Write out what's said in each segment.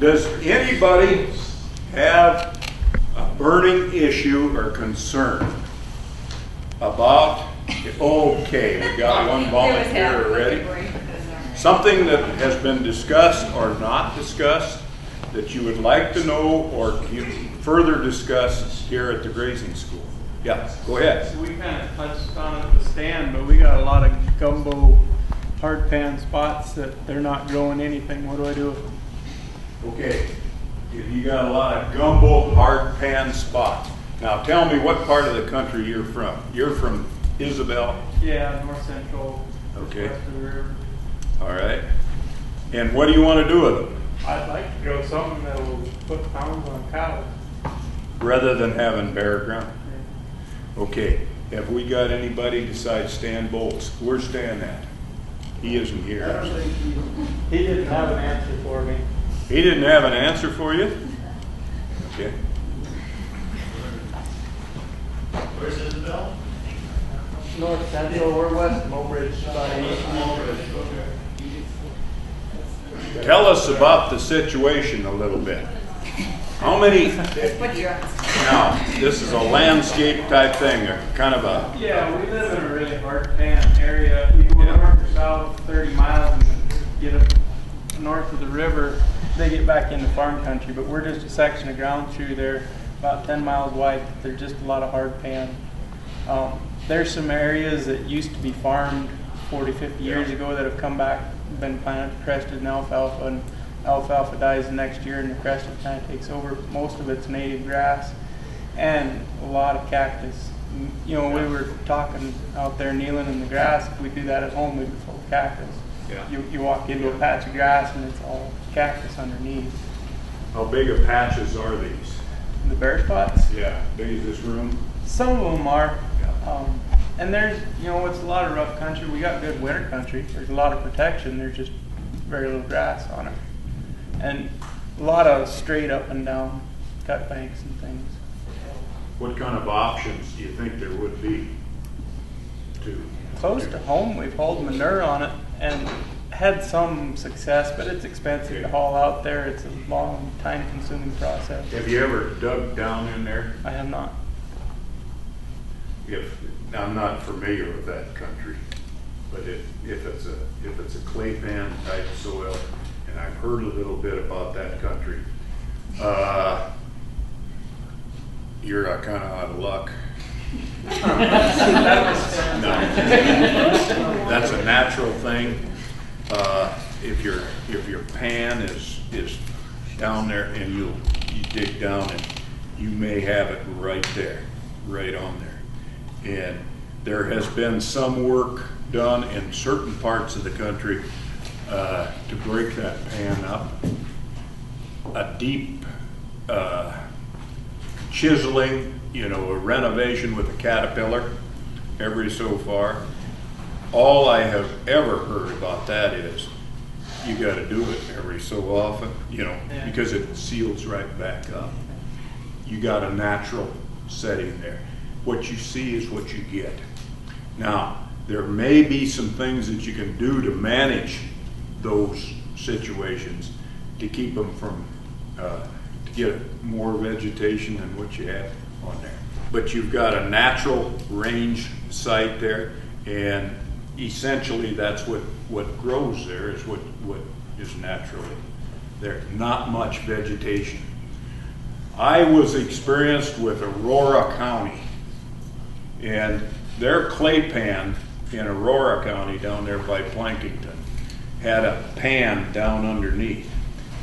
Does anybody have a burning issue or concern about, okay, we got one volunteer already. Something that has been discussed or not discussed that you would like to know or further discuss here at the grazing school? Yeah, go ahead. So we kind of touched on it at the stand, but we got a lot of gumbo hard pan spots that they're not growing anything. What do I do with them? Okay, if you got a lot of gumbo hard pan spots. Now tell me what part of the country you're from. You're from Isabel? Yeah, north central. Okay. West of the river. All right. And what do you want to do with them? I'd like to grow something that will put pounds on cattle. Rather than having bare ground. Okay, have we got anybody besides Stan Bolts? Where's Stan at? He isn't here. I don't think he didn't have an answer for me. He didn't have an answer for you? Okay. Where's Isabel? North central, we're west of Mobridge, about 8 miles. Tell us about the situation a little bit. How many? Now, this is a landscape type thing, or kind of a. Yeah, we live in a really hard pan area. You go north or south 30 miles and get up north of the river, they get back into farm country, but we're just a section of ground through there, about 10 miles wide. There's just a lot of hard pan. There's some areas that used to be farmed 40, 50 years ago that have come back, been planted, crested, and alfalfa dies the next year, and the crested kind of takes over. Most of it's native grass and a lot of cactus. You know, we were talking out there kneeling in the grass. If we do that at home, we'd be full of cactus. Yeah. You walk into a patch of grass and it's all cactus underneath. How big of patches are these? The bare spots? Yeah, big as this room? Some of them are. Yeah. And there's, you know, it's a lot of rough country. We got good winter country. There's a lot of protection. There's just very little grass on it. And a lot of straight up and down cut banks and things. What kind of options do you think there would be to? Close to home, we've hauled manure on it and had some success, but it's expensive to haul out there. It's a long, time-consuming process. Have you ever dug down in there? I have not. I'm not familiar with that country, but if it's a clay pan type soil, and I've heard a little bit about that country, you're kind of out of luck. No. That's a natural thing. If your pan is down there and you dig down and you may have it right there, right on there. And there has been some work done in certain parts of the country to break that pan up. A deep chiseling, you know, a renovation with a caterpillar every so far. All I have ever heard about that is you got to do it every so often, you know, because it seals right back up. You got a natural setting there. What you see is what you get. Now, there may be some things that you can do to manage those situations to keep them from, to get more vegetation than what you have on there. But you've got a natural range site there, and essentially that's what grows there is what is naturally there. Not much vegetation. I was experienced with Aurora County, and their clay pan in Aurora County down there by Plankington had a pan down underneath.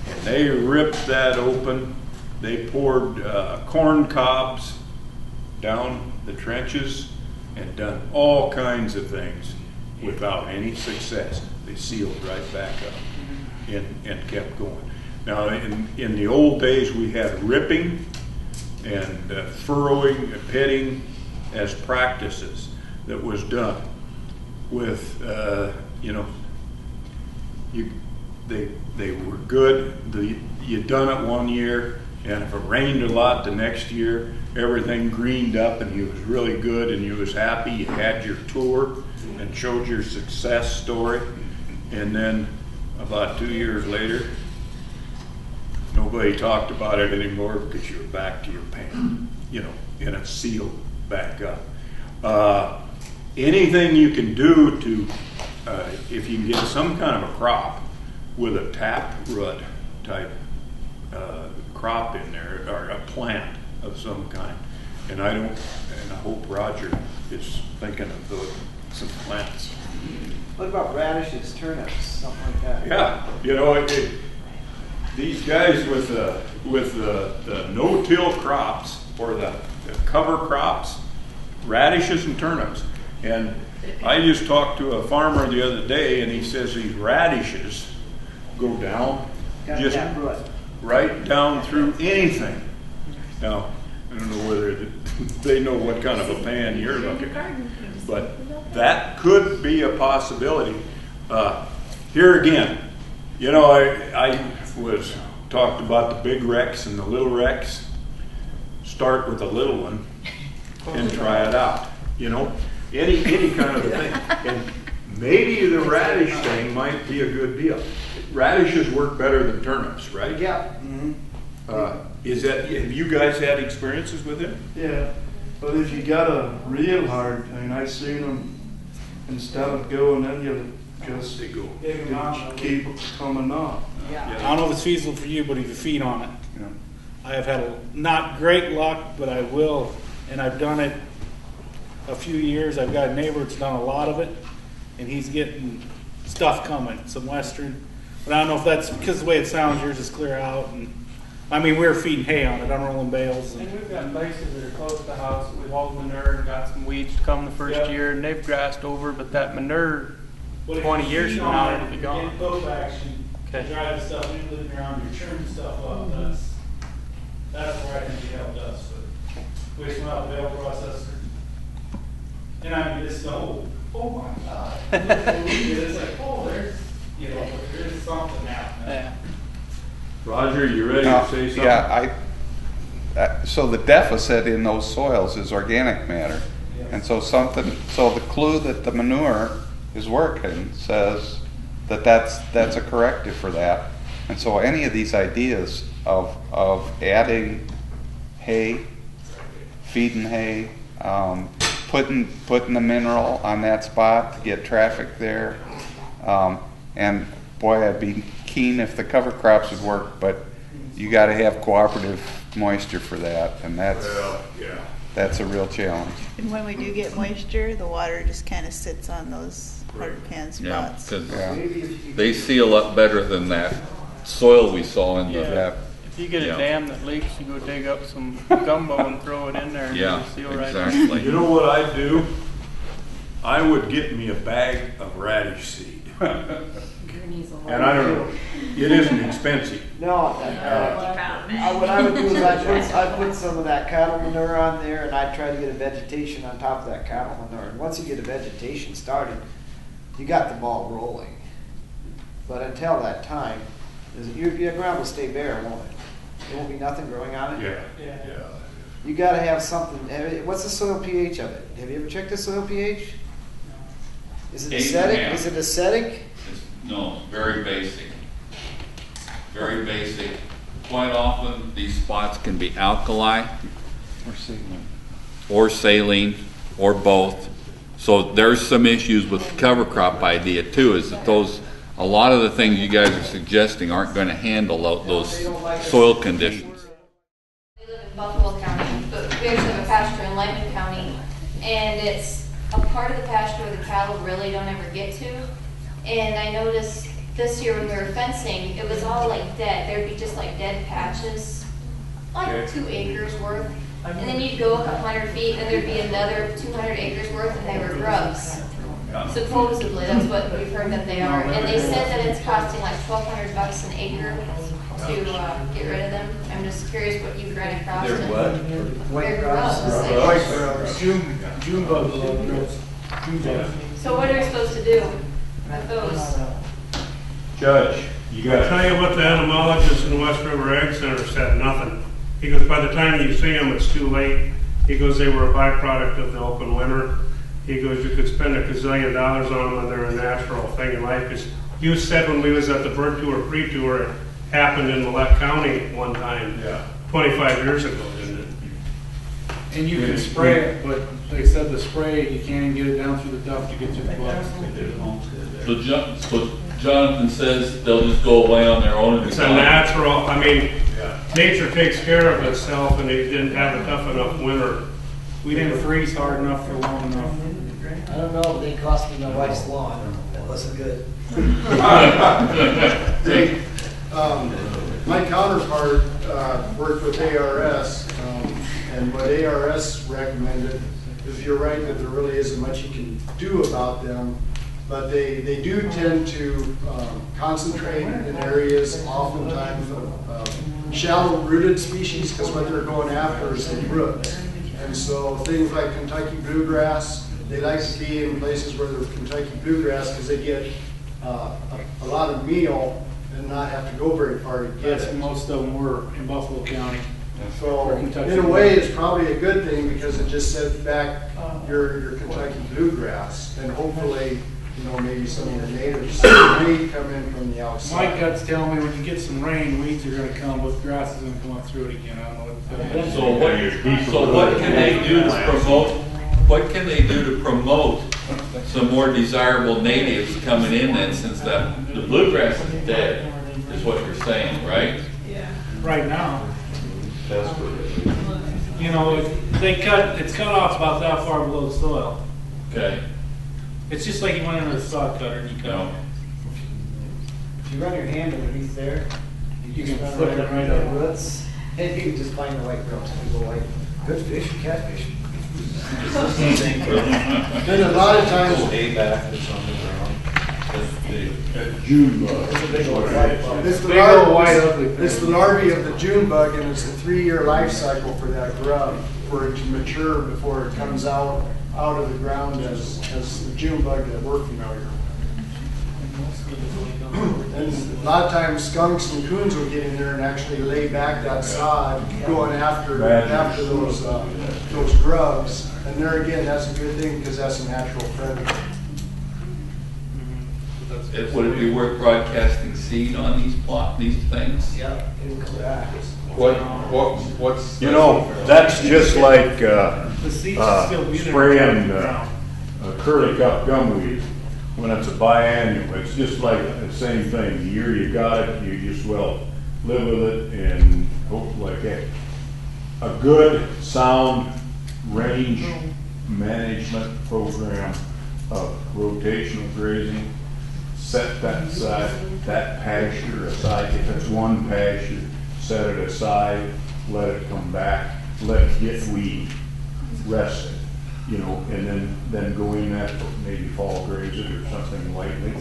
And they ripped that open. They poured corn cobs down the trenches and done all kinds of things without any success. They sealed right back up and kept going. Now, in the old days, we had ripping and furrowing and pitting as practices that was done with, you know, they were good. You done it one year, and if it rained a lot the next year, everything greened up and you was really good and you was happy. You had your tour and showed your success story, and then about 2 years later, nobody talked about it anymore because you're back to your pan, you know, and it's sealed back up. Anything you can do to, if you can get some kind of a crop with a tap root type crop in there, or a plant of some kind, and I hope Roger is thinking of some plants. What about radishes, turnips, something like that? Yeah, you know, these guys with the no-till crops or the cover crops, radishes and turnips. And I just talked to a farmer the other day, and he says these radishes go down, just right down through anything. Now, I don't know whether they know what kind of a pan you're looking at, but that could be a possibility. Here again, you know, I was talked about the big Rex and the little Rex. Start with the little one and try it out. You know, any kind of thing. And maybe the radish thing might be a good deal. Radishes work better than turnips, right? Yeah. Is that, have you guys had experiences with it? Yeah, but if you got a real hard thing, I seen them, instead of going in, you just They go. keep coming up. Yeah. I don't know if it's feasible for you, but if you feed on it, you know, I have had not great luck, but I will, and I've done it a few years. I've got a neighbor that's done a lot of it, and he's getting stuff coming, some Western. But I don't know if that's because the way it sounds, yours is clear out. And I mean, we're feeding hay on it. I'm rolling bales. And we've got places that are close to the house that we've hauled manure and got some weeds to come the first year, and they've grassed over, but that manure, 20 years from now, it'll be gone. Get both action. Okay. Drive the stuff in, living around, you're churning stuff up. That's where I think it helped us. But we just went out the bale processor. And I mean, it's the whole, oh my God. It's like, oh, there's, you know, there's something happening. Yeah. Roger, you ready to say something? Yeah, so the deficit in those soils is organic matter. And so the clue that the manure is working says that's a corrective for that. And so any of these ideas of adding hay, feeding hay, putting the mineral on that spot to get traffic there, and boy, I'd be keen if the cover crops would work, but you got to have cooperative moisture for that, and that's a real challenge. And when we do get moisture, the water just kind of sits on those hard pan Yeah, spots. because they seal up better than that soil we saw in the. Yeah. If you get a dam that leaks, you go dig up some gumbo and throw it in there, and Yeah, it'll seal right in. exactly. You know what I'd do? I would get me a bag of radish seed. And I don't know, it isn't expensive. No, what I would do is I'd put some of that cattle manure on there, and I'd try to get a vegetation on top of that cattle manure. And once you get a vegetation started, you got the ball rolling. But until that time, your ground will stay bare, won't it? There won't be nothing growing on it. Yeah. You got to have something. What's the soil pH of it? Have you ever checked the soil pH? Is it 8.5. acidic? Is it acidic? No, very basic. Very basic. Quite often, these spots can be alkali or saline or both. So there's some issues with the cover crop idea too, is that a lot of the things you guys are suggesting aren't going to handle those soil conditions. We live in Buffalo County, but we actually have a pasture in Lyman County, and it's a part of the pasture where the cattle really don't ever get to. And I noticed this year when we were fencing, it was all like dead. There'd be just like dead patches, like 2 acres worth. And then you'd go a couple 100 feet, and there'd be another 200 acres worth, and they were grubs. Supposedly, that's what we've heard that they are. And they said that it's costing like $1,200 an acre to get rid of them. I'm just curious what you've run across. They're what? They're grubs. White grubs. June bugs, June bugs. So what are we supposed to do with those? Judge, you I'll got tell you what the entomologist in West River Ag Center said, nothing. He goes, by the time you see them, it's too late. He goes, they were a byproduct of the open winter. He goes, you could spend $1 gazillion on them and they're a natural thing in life. Because you said when we was at the bird tour, pre-tour, happened in Millette County one time, Yeah. 25 years ago, didn't it? And you can spray it, but they said the spray, you can't even get it down through the duct to get to the bugs. So Jonathan says they'll just go away on their own. It's a natural, I mean, Yeah. nature takes care of itself, and they didn't have a tough enough winter. We didn't freeze hard enough for long enough. I don't know, but they cost me my wife's lawn. That wasn't good. My counterpart worked with ARS, and what ARS recommended is, you're right that there really isn't much you can do about them, but they do tend to concentrate in areas oftentimes of shallow rooted species, because what they're going after is the roots. And so things like Kentucky bluegrass, they like to be in places where there's Kentucky bluegrass because they get a lot of meal and not have to go very far to get it. Most of them were in Buffalo County. So in a way, it's probably a good thing because it just sets back your Kentucky bluegrass, and hopefully, maybe some of your natives may come in from the outside. My gut's telling me when you get some rain, weeds are gonna come, but grass is gonna come up through it again. I don't know what to tell you. So what can they do to promote? What can they do to promote some more desirable natives coming in then, since the bluegrass is dead, is what you're saying, right? Right now. It's cut off about that far below the soil. Okay. It's just like you went into a saw cutter and you cut it. If you run your hand underneath there, You just can run flip it right right up up. the roots, and you can just find the white grubs and go like, good fish, catfish. Then a lot of times, June bug. it's the Big old white ugly thing. it's the larvae of the June bug, and it's a 3-year life cycle for that grub for it to mature before it comes out of the ground as the June bug that we're familiar with. And a lot of times skunks and coons will get in there and actually lay back that sod, going after those grubs. And there again, that's a good thing because that's a natural predator. Would it be worth broadcasting seed on these things? Yeah, it will come back. What's That's just like The seeds should still be there. spraying curly cup gumweed when it's a biannual. It's just like the same thing. The year you got it, you just live with it and hope like a good, sound range management program of rotational grazing. Set that pasture aside. If it's one pasture, set it aside, let it come back, let it get weed, rest it, and then go in that, maybe fall graze it or something lightly,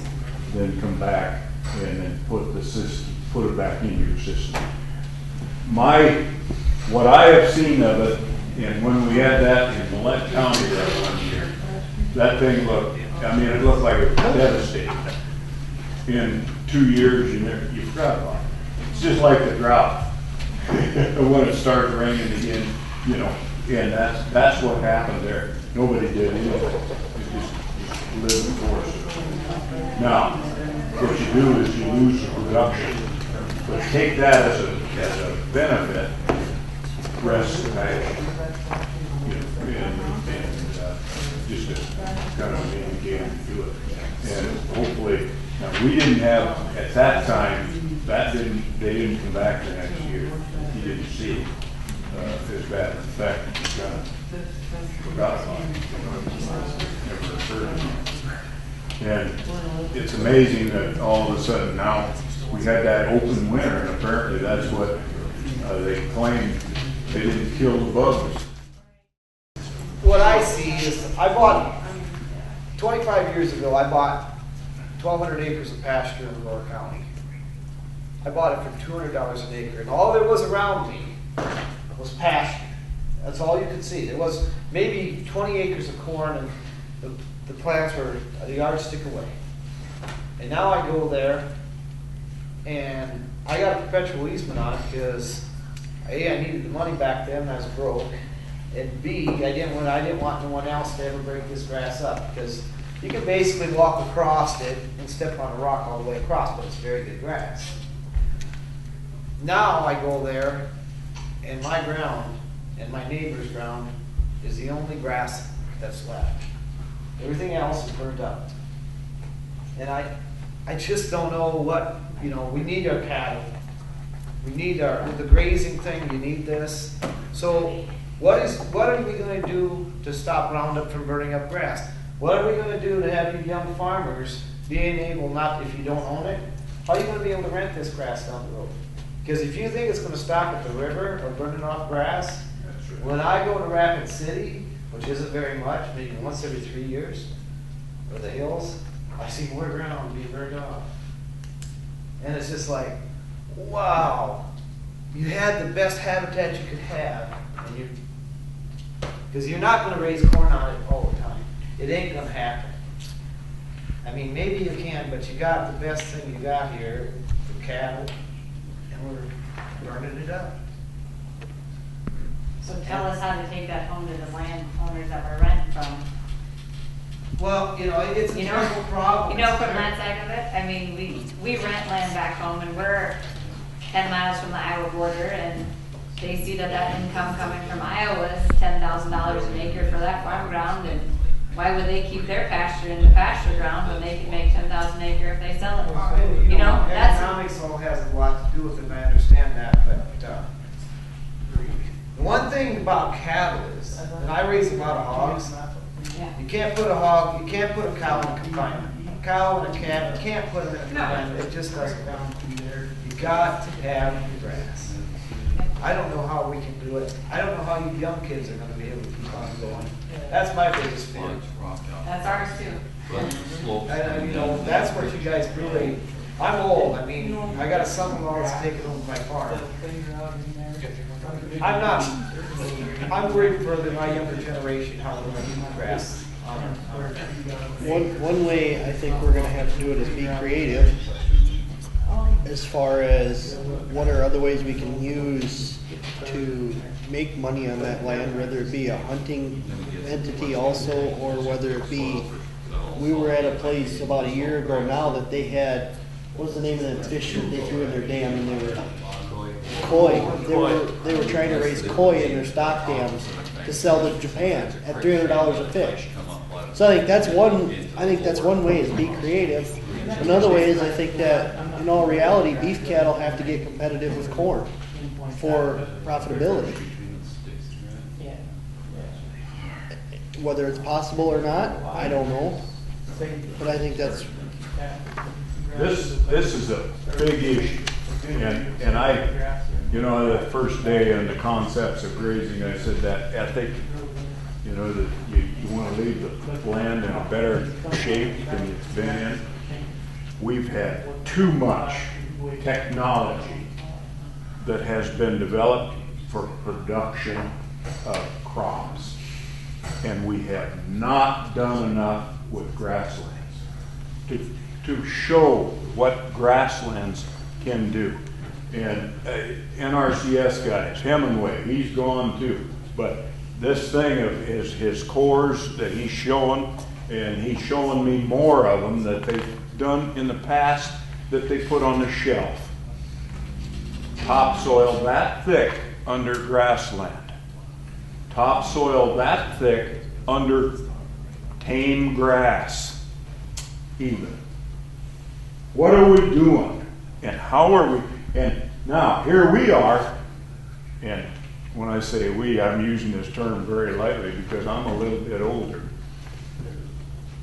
then come back and then put it back into your system. What I have seen of it, and when we had that in Millette County that one year, that thing it looked like it was devastating. In 2 years, you forgot about it. It's just like the drought. When it starts raining again, and that's what happened there. Nobody did anything. It just lived in force. Now, what you do is you lose the production, but take that as a benefit, rest the pasture, and just to kind of indicate to do it, and hopefully. Now, we didn't have, at that time, they didn't come back the next year. You didn't see as bad an effect. You kind of forgot about it. Never occurred. And it's amazing that all of a sudden now we had that open winter, and apparently that's what they claimed. They didn't kill the bugs. What I see is, 25 years ago, I bought 1,200 acres of pasture in Lower County. I bought it for $200 an acre, and all there was around me was pasture. That's all you could see. There was maybe 20 acres of corn, and the plants were a yardstick away. And now I go there, and I got a perpetual easement on it because A, I needed the money back then, I was broke, and B, I didn't want no one else to ever break this grass up, because you can basically walk across it and step on a rock all the way across, but it's very good grass. Now I go there, and my ground and my neighbor's ground is the only grass that's left. Everything else is burned up. And I just don't know what, you know, we need our cattle. We need the grazing thing, you need this. So what are we gonna do to stop Roundup from burning up grass? What are we gonna do to have you young farmers being able not, if you don't own it, how are you gonna be able to rent this grass down the road? Because if you think it's gonna stop at the river or burning off grass, when I go to Rapid City, which isn't very much, maybe once every 3 years, or the hills, I see more ground being burned off. And it's just like, wow, you had the best habitat you could have, and because you're not gonna raise corn on it all the time. It ain't gonna happen. I mean, maybe you can, but you got the best thing you got here, the cattle, and we're burning it up. So tell us how to take that home to the landowners that we're renting from. Well, you know, it's a terrible problem. You know, from that side of it, I mean, we rent land back home, and we're 10 miles from the Iowa border, and they see that income coming from Iowa is $10,000 an acre for that farm ground, and why would they keep their pasture in the pasture ground when they can make $10,000 an acre if they sell it? You know, that's economics all has a lot to do with it, and I understand that, but the one thing about cattle is, and I raise a lot of hogs, you can't put a cow in confinement. A cow and a calf, you can't put them in confinement, it just doesn't work. You got to have grass. I don't know how we can do it. I don't know how you young kids are gonna be able to keep on going. That's my biggest fear. That's ours too. You know, that's what you guys really, I'm old, I mean, I got a son-in-law that's taking over my farm. I'm worried for my younger generation, how they're gonna eat grass. One way I think we're gonna have to do it is be creative as far as what are other ways we can use to make money on that land, whether it be a hunting entity also, or whether it be, we were at a place about a year ago now that they had, what was the name of that fish that they threw in their dam, and they were koi. They were trying to raise koi in their stock dams to sell to Japan at $300 a fish. So I think that's one way is be creative. Another way is I think that in all reality, beef cattle have to get competitive with corn for profitability. Whether it's possible or not, I don't know. But I think that's This is a big issue, and I, you know, the first day on the concepts of grazing, I said that ethic, you know, that you want to leave the land in a better shape than it's been in. We've had too much technology that has been developed for production of crops, and we have not done enough with grasslands to show what grasslands can do. And NRCS guys, Hemingway, he's gone too. But this thing of his cores that he's showing, and he's showing me more of them that they've done in the past that they put on the shelf. Topsoil that thick under grassland. Topsoil that thick under tame grass, even. What are we doing? And how are we? And now, here we are, and when I say we, I'm using this term very lightly because I'm a little bit older.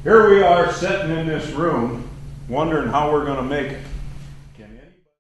Here we are sitting in this room wondering how we're going to make it.